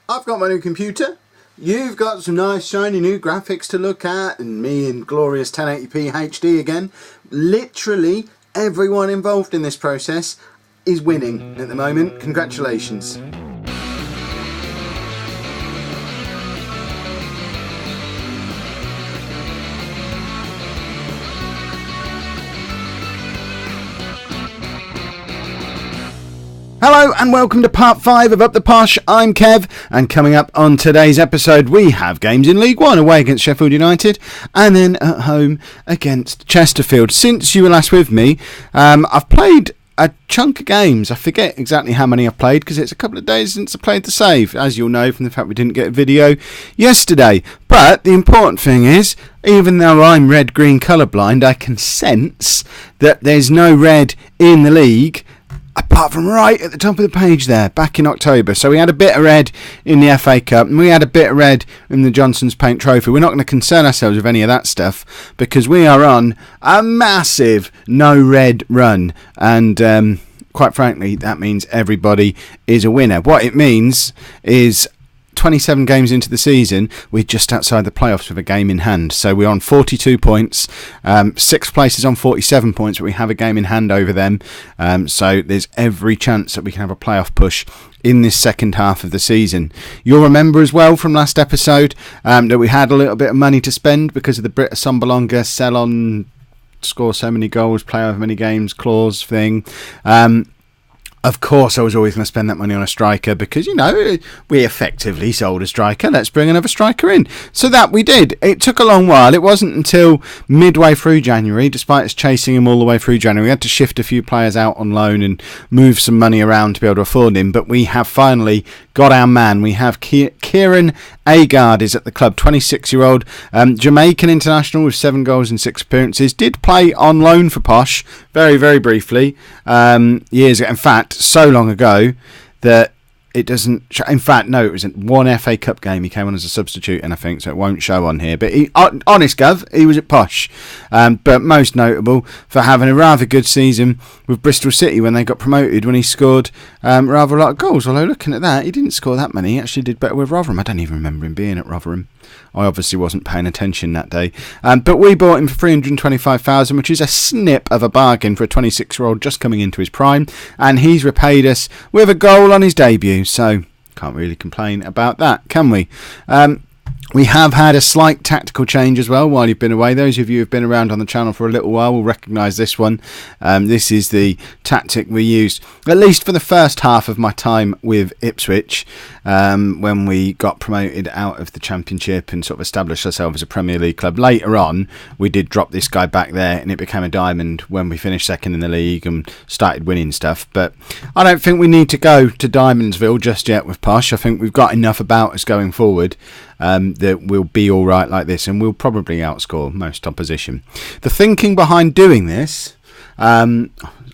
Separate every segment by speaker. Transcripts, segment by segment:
Speaker 1: I've got my new computer. You've got some nice shiny new graphics to look at, and me in glorious 1080p HD again. Literally everyone involved in this process is winning at the moment. Congratulations. Hello and welcome to part 5 of Up the Posh. I'm Kev, and coming up on today's episode we have games in League One away against Sheffield United and then at home against Chesterfield. Since you were last with me, I've played a chunk of games. I forget exactly how many I've played because it's a couple of days since I played the save, as you'll know from the fact we didn't get a video yesterday. But the important thing is, even though I'm red-green colourblind, I can sense that there's no red in the league apart from right at the top of the page there, back in October. So we had a bit of red in the FA Cup, and we had a bit of red in the Johnson's Paint Trophy. We're not going to concern ourselves with any of that stuff, because we are on a massive no-red run. And quite frankly, that means everybody is a winner. What it means is 27 games into the season, we're just outside the playoffs with a game in hand. So we're on 42 points, 6th place is on 47 points, but we have a game in hand over them. So there's every chance that we can have a playoff push in this second half of the season. You'll remember as well from last episode that we had a little bit of money to spend because of the Brit Assombalonga sell on, score so many goals, play over many games clause thing. Of course, I was always going to spend that money on a striker because, you know, we effectively sold a striker. Let's bring another striker in. So that we did. It took a long while. It wasn't until midway through January, despite us chasing him all the way through January. We had to shift a few players out on loan and move some money around to be able to afford him. But we have finally got our man. We have Kieran Agard is at the club, 26-year-old Jamaican international with 7 goals and 6 appearances. Did play on loan for Posh very, very briefly years ago. In fact, so long ago that it doesn't. In fact, no, it was one FA Cup game. He came on as a substitute, and I think so it won't show on here. But he, honest Gov, he was at Posh, but most notable for having a rather good season with Bristol City when they got promoted. When he scored rather a lot of goals. Although looking at that, he didn't score that many. He actually did better with Rotherham. I don't even remember him being at Rotherham. I obviously wasn't paying attention that day. But we bought him for $325,000, which is a snip of a bargain for a 26-year-old just coming into his prime. And he's repaid us with a goal on his debut. So can't really complain about that, can we? We have had a slight tactical change as well while you've been away. Those of you who have been around on the channel for a little while will recognise this one. This is the tactic we used, at least for the first half of my time with Ipswich, when we got promoted out of the Championship and sort of established ourselves as a Premier League club. Later on, we did drop this guy back there and it became a diamond when we finished second in the league and started winning stuff. But I don't think we need to go to Diamondsville just yet with Posh. I think we've got enough about us going forward that we'll be all right like this, and we'll probably outscore most opposition. The thinking behind doing this, I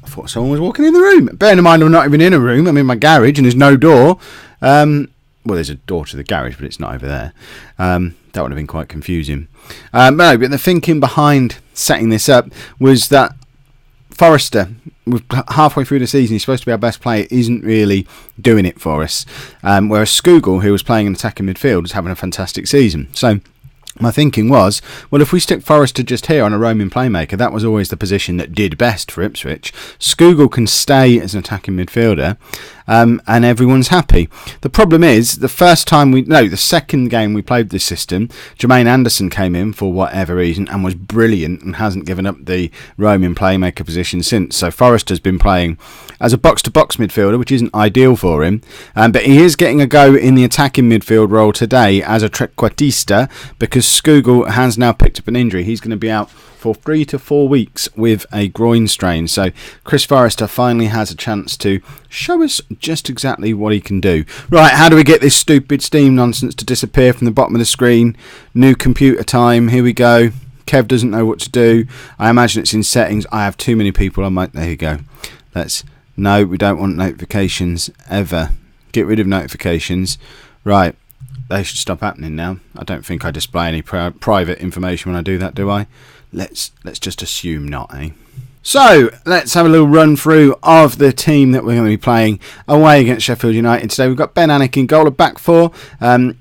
Speaker 1: thought someone was walking in the room. Bearing in mind I'm not even in a room, I'm in my garage and there's no door. Well, there's a door to the garage, but it's not over there. That would have been quite confusing. But the thinking behind setting this up was that Forrester, halfway through the season, he's supposed to be our best player, isn't really doing it for us. Whereas Skugel, who was playing in attacking midfield, is having a fantastic season. So my thinking was, well, if we stick Forrester just here on a roaming playmaker, that was always the position that did best for Ipswich. Skugel can stay as an attacking midfielder, and everyone's happy. The problem is, the second game we played this system, Jermaine Anderson came in for whatever reason and was brilliant and hasn't given up the roaming playmaker position since. So Forrester's been playing as a box-to-box midfielder, which isn't ideal for him, but he is getting a go in the attacking midfield role today as a trequartista because Skugel has now picked up an injury. He's going to be out for 3 to 4 weeks with a groin strain. So Chris Forrester finally has a chance to show us just exactly what he can do. Right, how do we get this stupid Steam nonsense to disappear from the bottom of the screen? New computer time, here we go. Kev doesn't know what to do. I imagine it's in settings. I have too many people on my... There you go. No, we don't want notifications ever. Get rid of notifications. Right, they should stop happening now. I don't think I display any private information when I do that, do I? Let's just assume not, eh? So, let's have a little run through of the team that we're going to be playing away against Sheffield United today. We've got Ben Alnwick in goal, a back four,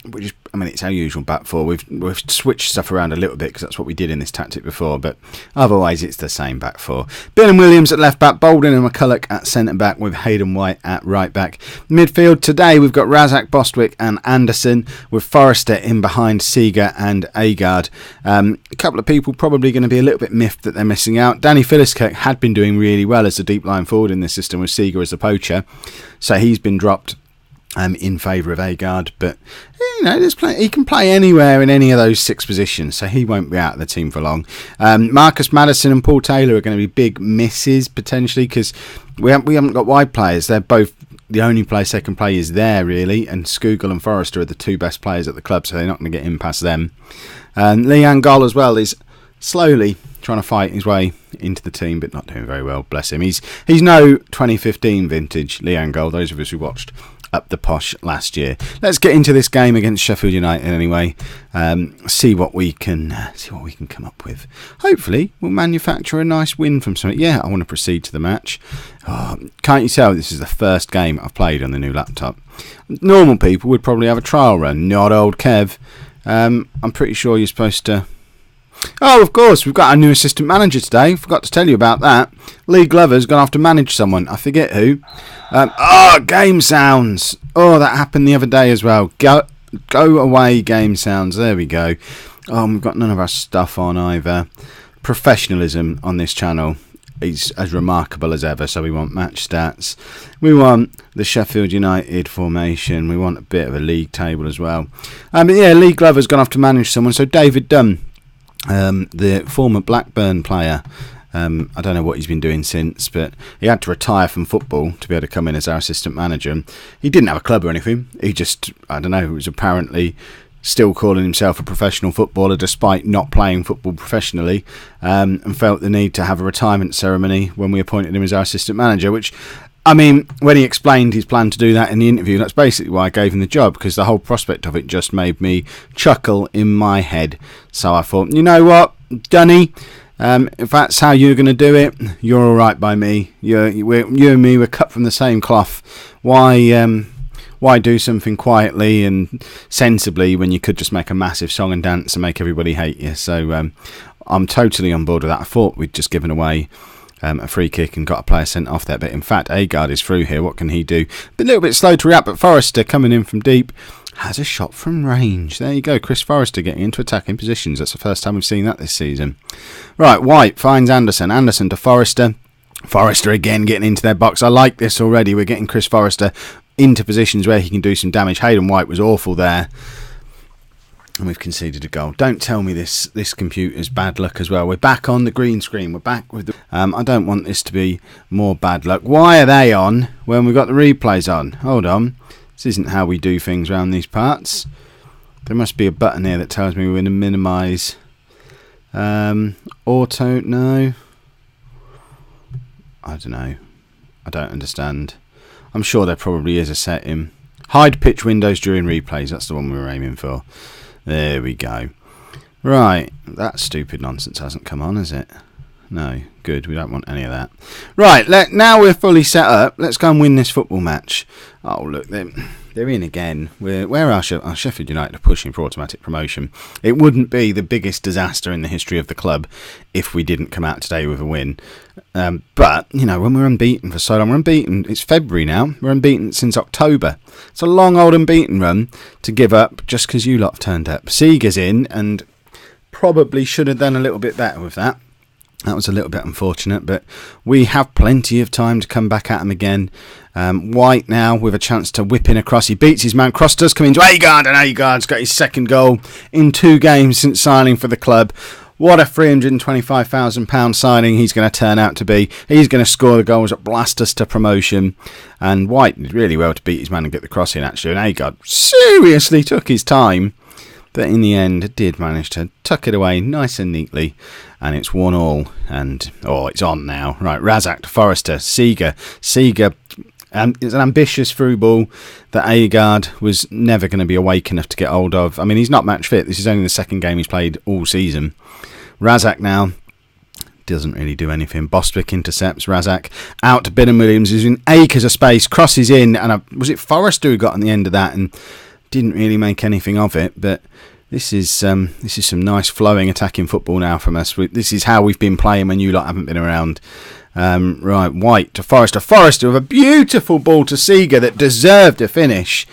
Speaker 1: which is, it's our usual back four. We've switched stuff around a little bit because that's what we did in this tactic before, but otherwise it's the same back four. Bill and Williams at left back, Bolden and McCulloch at centre back with Hayden White at right back. Midfield today we've got Razak, Bostwick and Anderson with Forrester in behind Seeger and Agard. A couple of people probably going to be a little bit miffed that they're missing out. Danny Philliskirk had been doing really well as a deep line forward in this system with Seeger as a poacher, so he's been dropped in favour of Agard, but he can play anywhere in any of those 6 positions, so he won't be out of the team for long. Marcus Maddison and Paul Taylor are going to be big misses potentially because we haven't got wide players. They're both the only place they can play is there really, and Skugel and Forrester are the 2 best players at the club, so they're not going to get in past them. Leanne Goll as well is slowly trying to fight his way into the team, but not doing very well, bless him. He's no 2015 vintage Leanne Goll, those of us who watched Up the Posh last year. Let's get into this game against Sheffield United anyway. See what we can come up with. Hopefully we'll manufacture a nice win from something. Yeah, I want to proceed to the match. Can't you tell this is the first game I've played on the new laptop? Normal people would probably have a trial run, not old Kev. I'm pretty sure you're supposed to... Oh, of course, we've got our new assistant manager today. Forgot to tell you about that. Lee Glover's gone off to manage someone. I forget who. Game sounds. Oh, that happened the other day as well. Go away, game sounds. There we go. We've got none of our stuff on either. Professionalism on this channel is as remarkable as ever, so we want match stats. We want the Sheffield United formation. We want a bit of a league table as well. Lee Glover's gone off to manage someone. So David Dunn, the former Blackburn player, I don't know what he's been doing since, but he had to retire from football to be able to come in as our assistant manager. He didn't have a club or anything. He just, was apparently still calling himself a professional footballer despite not playing football professionally, and felt the need to have a retirement ceremony when we appointed him as our assistant manager, which... when he explained his plan to do that in the interview, that's basically why I gave him the job, because the whole prospect of it just made me chuckle in my head. So I thought, you know what, Dunny, if that's how you're going to do it, you're all right by me. You and me were cut from the same cloth. Why do something quietly and sensibly when you could just make a massive song and dance and make everybody hate you? So I'm totally on board with that. I thought we'd just given away a free kick and got a player sent off there, but in fact Agard is through here. What can he do? A little bit slow to react, but Forrester coming in from deep has a shot from range. There you go, Chris Forrester getting into attacking positions. That's the first time we've seen that this season. Right, White finds Anderson to Forrester again getting into their box. I like this already. We're getting Chris Forrester into positions where he can do some damage. Hayden White was awful there, and we've conceded a goal. Don't tell me this computer's bad luck as well. We're back on the green screen. We're back with the... I don't want this to be more bad luck. Why are they on when we've got the replays on? Hold on. This isn't how we do things around these parts. There must be a button here that tells me we're going to minimise... auto... No. I don't know. I don't understand. I'm sure there probably is a setting. Hide pitch windows during replays. That's the one we were aiming for. There we go. Right, that stupid nonsense hasn't come on, has it? No, good. We don't want any of that. Right, now we're fully set up. Let's go and win this football match. Oh, look, they're in again. Where are Sheffield United are pushing for automatic promotion. It wouldn't be the biggest disaster in the history of the club if we didn't come out today with a win. But, when we're unbeaten for so long, we're unbeaten. It's February now. We're unbeaten since October. It's a long old unbeaten run to give up just because you lot have turned up. Seeger's in and probably should have done a little bit better with that. That was a little bit unfortunate, but we have plenty of time to come back at him again. White now with a chance to whip in across. He beats his man. Cross does come into Agard, and Agard's got his second goal in 2 games since signing for the club. What a £325,000 signing he's going to turn out to be. He's going to score the goals that blast us to promotion. And White did really well to beat his man and get the cross in, actually. And Agard seriously took his time. But in the end, did manage to tuck it away nice and neatly. And it's 1-1. And, it's on now. Right, Razak to Forrester. Seeger. It's an ambitious through ball that Agard was never going to be awake enough to get hold of. He's not match fit. This is only the second game he's played all season. Razak now Doesn't really do anything. Bostwick intercepts Razak out to Binham Williams, who's in acres of space, crosses in, and was it Forrester who got on the end of that and didn't really make anything of it. But this is some nice flowing attacking football now from us. This is how we've been playing when you lot haven't been around. Right, White to Forrester. Forrester with a beautiful ball to Seeger that deserved a finish.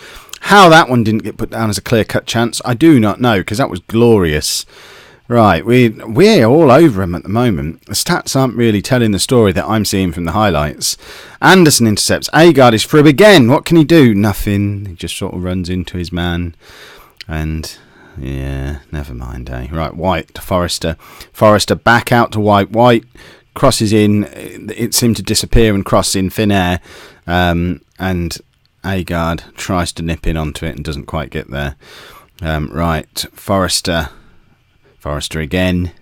Speaker 1: How that one didn't get put down as a clear-cut chance, I do not know, because that was glorious. Right, we're all over him at the moment. The stats aren't really telling the story that I'm seeing from the highlights. Anderson intercepts. Agard is through again. What can he do? Nothing. He just sort of runs into his man. And, yeah, never mind, eh? Right, White to Forrester. Forrester back out to White. White crosses in. It seemed to disappear and cross in thin air. And Agard tries to nip in onto it and doesn't quite get there. Right, Forrester again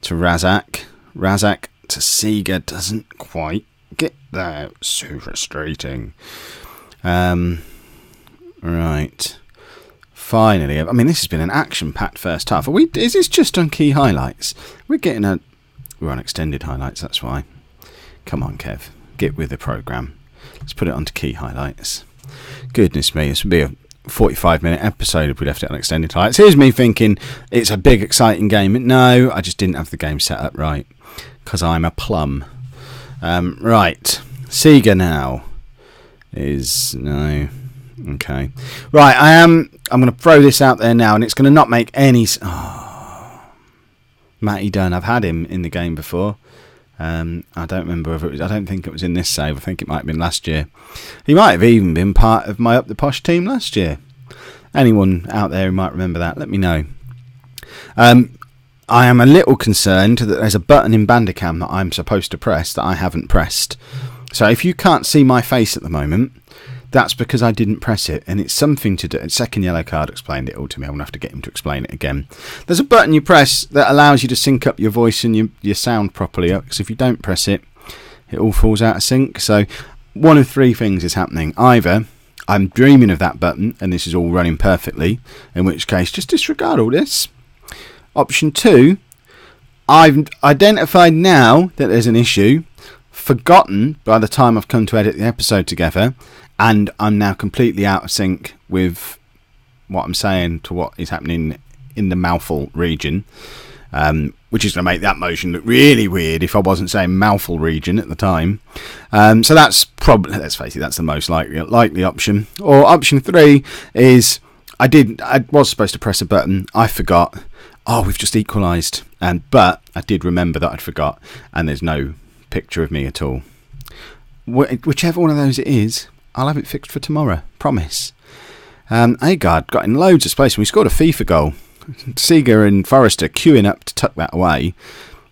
Speaker 1: to Razak. Razak to Seeger. Doesn't quite get there. So frustrating. Right. Finally. I mean, this has been an action-packed first half. Is this just on key highlights? We're on extended highlights, that's why. Come on, Kev. Get with the programme. Let's put it onto key highlights. Goodness me, this would be a 45-minute episode if we left it on extended highlights. Here's me thinking it's a big, exciting game. No, I just didn't have the game set up right because I'm a plum. Right, Seeger now is no. Okay, right. I'm going to throw this out there now, and it's going to not make any. Matty Dunn. I've had him in the game before. I don't remember whether it was. I don't think it was in this save. I think it might have been last year. He might have even been part of my Up the Posh team last year. Anyone out there who might remember that, let me know. I am a little concerned that there's a button in Bandicam that I'm supposed to press that I haven't pressed. So if you can't see my face at the moment, that's because I didn't press it, and it's something to do. Second yellow card explained it all to me. I'm going to have to get him to explain it again. There's a button you press that allows you to sync up your voice and your sound properly, because if you don't press it, it all falls out of sync. So one of three things is happening. Either I'm dreaming of that button and this is all running perfectly, in which case just disregard all this. Option 2, I've identified now that there's an issue, forgotten by the time I've come to edit the episode together, and I'm now completely out of sync with what I'm saying to what is happening in the mouthful region, which is going to make that motion look really weird if I wasn't saying mouthful region at the time. So that's probably, let's face it, that's the most likely option. Or option 3 is I was supposed to press a button, I forgot. Oh, we've just equalised. But I did remember that I'd forgot, and there's no picture of me at all. Whichever one of those it is, I'll have it fixed for tomorrow. Promise. Agard got in loads of space when we scored a FIFA goal. Seeger and Forrester queuing up to tuck that away.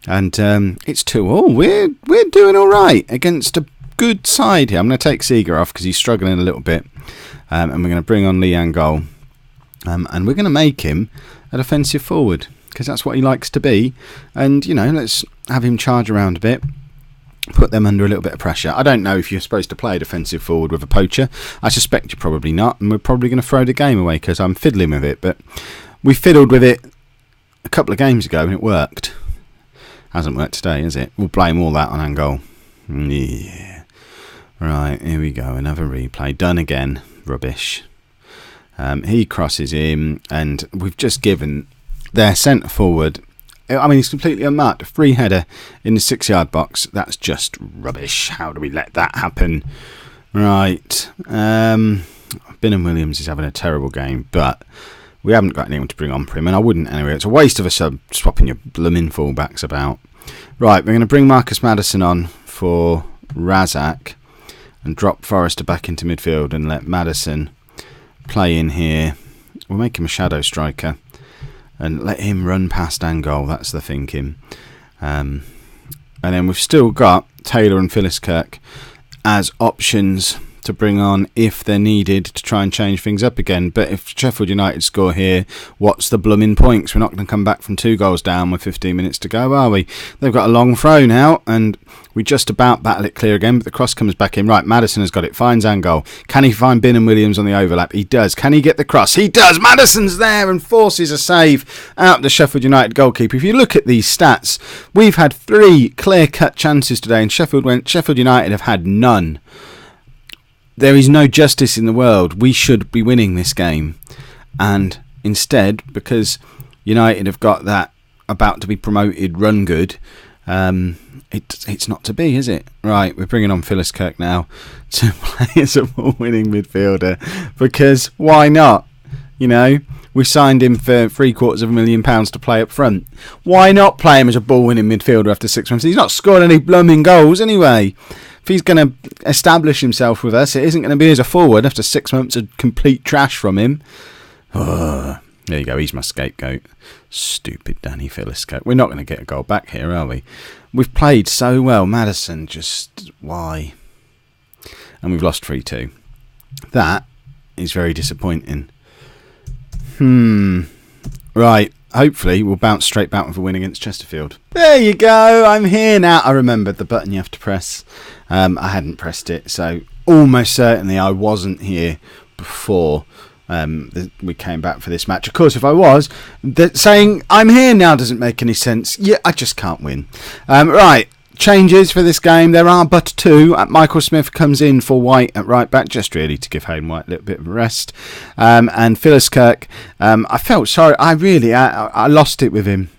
Speaker 1: And it's 2-2. We're doing all right against a good side here. I'm going to take Seeger off because he's struggling a little bit. And we're going to bring on Lee Angol. And we're going to make him a defensive forward because that's what he likes to be. And, let's have him charge around a bit. Put them under a little bit of pressure. I don't know if you're supposed to play a defensive forward with a poacher. I suspect you're probably not, and we're probably going to throw the game away because I'm fiddling with it. But we fiddled with it a couple of games ago and it worked. Hasn't worked today, has it? We'll blame all that on Angol. Yeah. Right, here we go. Another replay. Done again. Rubbish. He crosses in, and we've just given their centre forward. I mean, he's completely unmarked. A free header in the 6-yard box. That's just rubbish. How do we let that happen? Right. Binham Williams is having a terrible game, but we haven't got anyone to bring on for him, and I wouldn't anyway. It's a waste of a sub swapping your blooming fullbacks about. Right, we're going to bring Marcus Maddison on for Razak and drop Forrester back into midfield and let Maddison play in here. We'll make him a shadow striker and let him run past Angol. That's the thinking. And then we've still got Taylor and Phyllis Kirk as options to bring on if they're needed to try and change things up again. But if Sheffield United score here, what's the blooming point? 'Cause we're not going to come back from 2 goals down with 15 minutes to go, are we? They've got a long throw now, and we just about battle it clear again, but the cross comes back in. Right, Maddison has got it, finds Angol. Can he find Bin and Williams on the overlap? He does. Can he get the cross? He does. Maddison's there and forces a save out the Sheffield United goalkeeper. If you look at these stats, we've had 3 clear-cut chances today, and Sheffield United have had none. There is no justice in the world. We should be winning this game. And instead, because United have got that about to be promoted run good, it's not to be, is it? Right, we're bringing on Phyllis Kirk now to play as a ball-winning midfielder, because why not? We signed him for £750,000 to play up front. Why not play him as a ball-winning midfielder after 6 months? He's not scored any blooming goals anyway. If he's going to establish himself with us, it isn't going to be as a forward after 6 months of complete trash from him. Oh, there you go, he's my scapegoat. Stupid Danny Phyllis Kirk. We're not going to get a goal back here, are we? We've played so well. Maddison, just why? And we've lost 3-2. That is very disappointing. Right, hopefully we'll bounce straight back with a win against Chesterfield. There you go, I'm here now. I remembered the button you have to press. I hadn't pressed it, so almost certainly I wasn't here before we came back for this match. Of course, if I was, saying I'm here now doesn't make any sense. Yeah, I just can't win. Right, changes for this game. There are but 2. Michael Smith comes in for White at right back, just really to give Hayden White a little bit of a rest. And Phyllis Kirk, I felt sorry. I lost it with him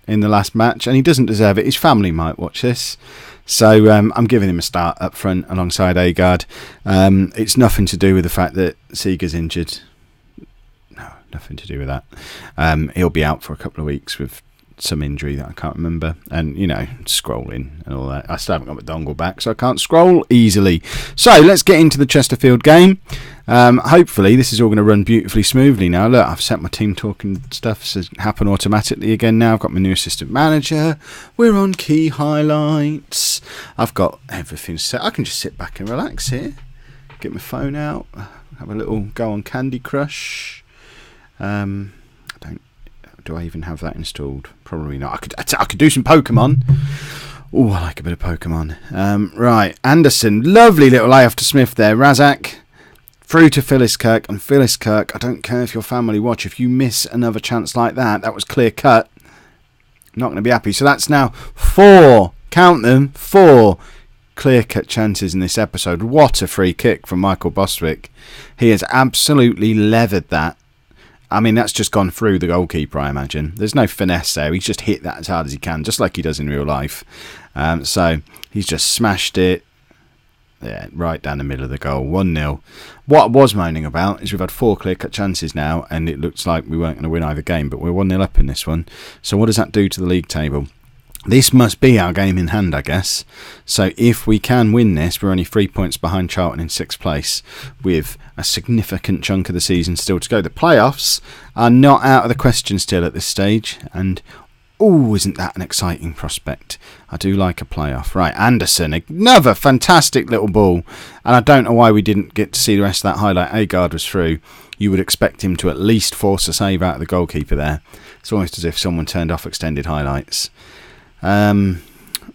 Speaker 1: in the last match, and he doesn't deserve it. His family might watch this. So I'm giving him a start up front alongside Agard. It's nothing to do with the fact that Seeger's injured. No, nothing to do with that. He'll be out for a couple of weeks with some injury that I can't remember, and scrolling and all that. I still haven't got my dongle back, so I can't scroll easily. So let's get into the Chesterfield game. Hopefully this is all going to run beautifully smoothly now. Look, I've set my team talking stuff to happen automatically again now. I've got my new assistant manager. We're on key highlights. I've got everything set. I can just sit back and relax here, get my phone out, have a little go on Candy Crush. Do I even have that installed? Probably not. I could do some Pokemon. Oh, I like a bit of Pokemon. Right, Anderson, lovely little layoff to Smith there. Razak through to Phyllis Kirk, and Phyllis Kirk, I don't care if your family watch, if you miss another chance like that was clear cut. Not going to be happy. So that's now 4, count them, 4 clear cut chances in this episode. What a free kick from Michael Bostwick. He has absolutely leathered that. I mean, that's just gone through the goalkeeper, I imagine. There's no finesse there. He's just hit that as hard as he can, just like he does in real life. So he's just smashed it. Yeah, right down the middle of the goal. 1-0. What I was moaning about is we've had 4 clear-cut chances now, and it looks like we weren't going to win either game, but we're 1-0 up in this one. So what does that do to the league table? This must be our game in hand, I guess. So if we can win this, we're only 3 points behind Charlton in 6th place, with a significant chunk of the season still to go. The playoffs are not out of the question still at this stage, and isn't that an exciting prospect? I do like a playoff. Right, Anderson, another fantastic little ball, and I don't know why we didn't get to see the rest of that highlight. Agard was through. You would expect him to at least force a save out of the goalkeeper there. It's almost as if someone turned off extended highlights.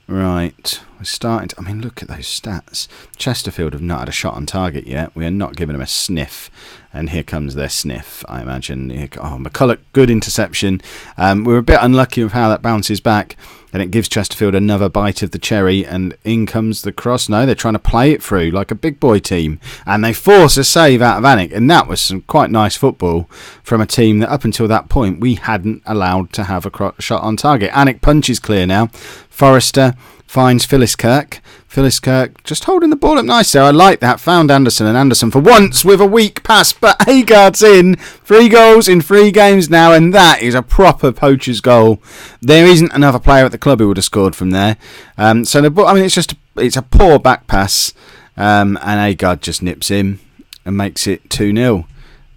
Speaker 1: Right, we're starting to, look at those stats. Chesterfield have not had a shot on target yet. We are not giving them a sniff. And here comes their sniff, I imagine. McCulloch, good interception. We're a bit unlucky with how that bounces back. And it gives Chesterfield another bite of the cherry. And in comes the cross. No, they're trying to play it through like a big boy team. And they force a save out of Anik. And that was some quite nice football from a team that up until that point we hadn't allowed to have a shot on target. Anik punches clear now. Forrester finds Phyllis Kirk. Phyllis Kirk just holding the ball up nice there. I like that. Found Anderson, and Anderson for once with a weak pass, but Agard's in. 3 goals in 3 games now, and that is a proper poacher's goal. There isn't another player at the club who would have scored from there. So the ball, it's a poor back pass, and Agard just nips in and makes it 2-0.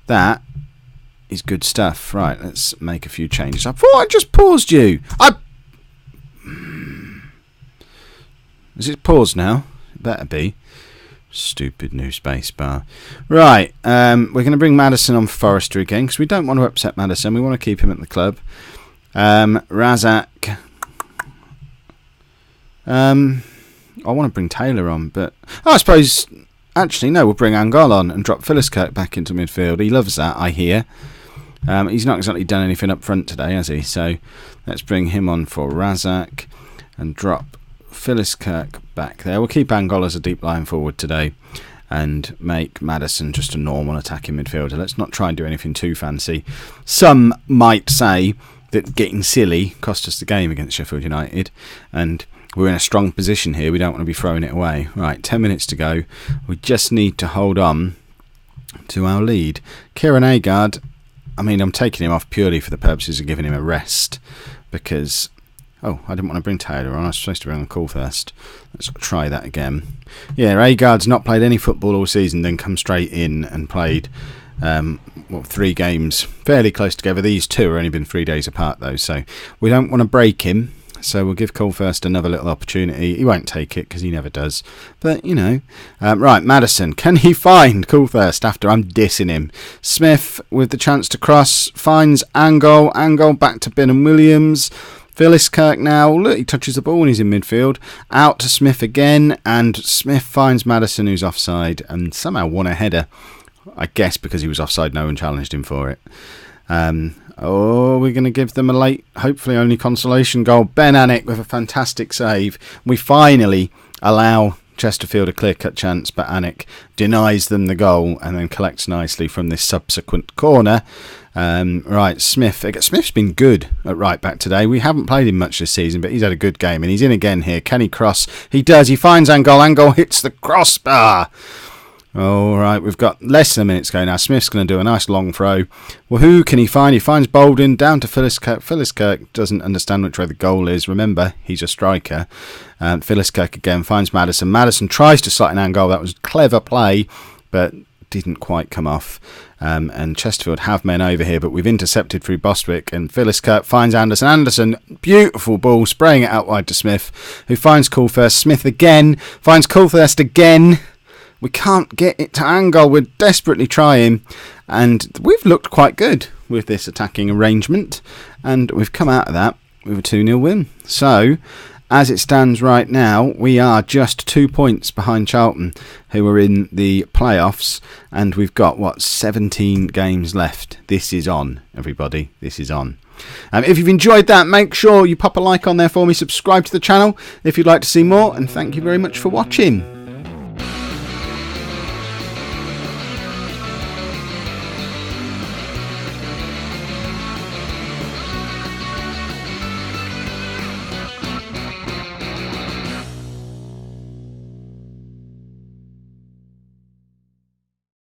Speaker 1: That is good stuff. Right, let's make a few changes. I thought I just paused you. Is it paused now? It better be. Stupid new space bar. Right, we're going to bring Maddison on Forrester again because we don't want to upset Maddison. We want to keep him at the club. Razak. I want to bring Taylor on, but I suppose actually no, we'll bring Angol on and drop Philliskirk back into midfield. He loves that, I hear. He's not exactly done anything up front today, has he? So let's bring him on for Razak and drop Philliskirk back there. We'll keep Angol as a deep line forward today and make Maddison just a normal attacking midfielder. Let's not try and do anything too fancy. Some might say that getting silly cost us the game against Sheffield United, and we're in a strong position here. We don't want to be throwing it away. Right, 10 minutes to go. We just need to hold on to our lead. Kieran Agard, I mean, I'm taking him off purely for the purposes of giving him a rest because... Oh, I didn't want to bring Taylor on. I was supposed to bring on Call first. Let's try that again. Yeah, Agard's not played any football all season, then come straight in and played 3 games fairly close together. These two have only been 3 days apart, though, so we don't want to break him. So we'll give Cole first another little opportunity. He won't take it because he never does. But, you know. Right, Maddison. Can he find Coolthirst after I'm dissing him? Smith with the chance to cross. Finds Angol. Angol back to Ben and Williams. Philliskirk now. Look, he touches the ball when he's in midfield. Out to Smith again. And Smith finds Maddison, who's offside. And somehow won a header. I guess because he was offside, no one challenged him for it. We're going to give them a late, hopefully only consolation goal. Ben Anik with a fantastic save. We finally allow Chesterfield a clear-cut chance, but Anik denies them the goal and then collects nicely from this subsequent corner. Right, Smith's been good at right back today. We haven't played him much this season, but he's had a good game and he's in again here. Can he cross? He does. He finds Angol. Angol hits the crossbar. All right, we've got less than a minute to go now. Smith's going to do a nice long throw. Well, who can he find? He finds Bolden down to Philliskirk. Philliskirk doesn't understand which way the goal is. Remember, he's a striker. Philliskirk again finds Maddison. Maddison tries to slot in Angol. That was clever play, but didn't quite come off. And Chesterfield have men over here, but we've intercepted through Bostwick. And Philliskirk finds Anderson. Anderson, beautiful ball, spraying it out wide to Smith, who finds Coolthirst. Smith again finds Coolthirst again. We can't get it to Angol. We're desperately trying. And we've looked quite good with this attacking arrangement. And we've come out of that with a 2-0 win. So, as it stands right now, we are just 2 points behind Charlton, who are in the playoffs. And we've got, 17 games left. This is on, everybody. This is on. If you've enjoyed that, make sure you pop a like on there for me. Subscribe to the channel if you'd like to see more. And thank you very much for watching.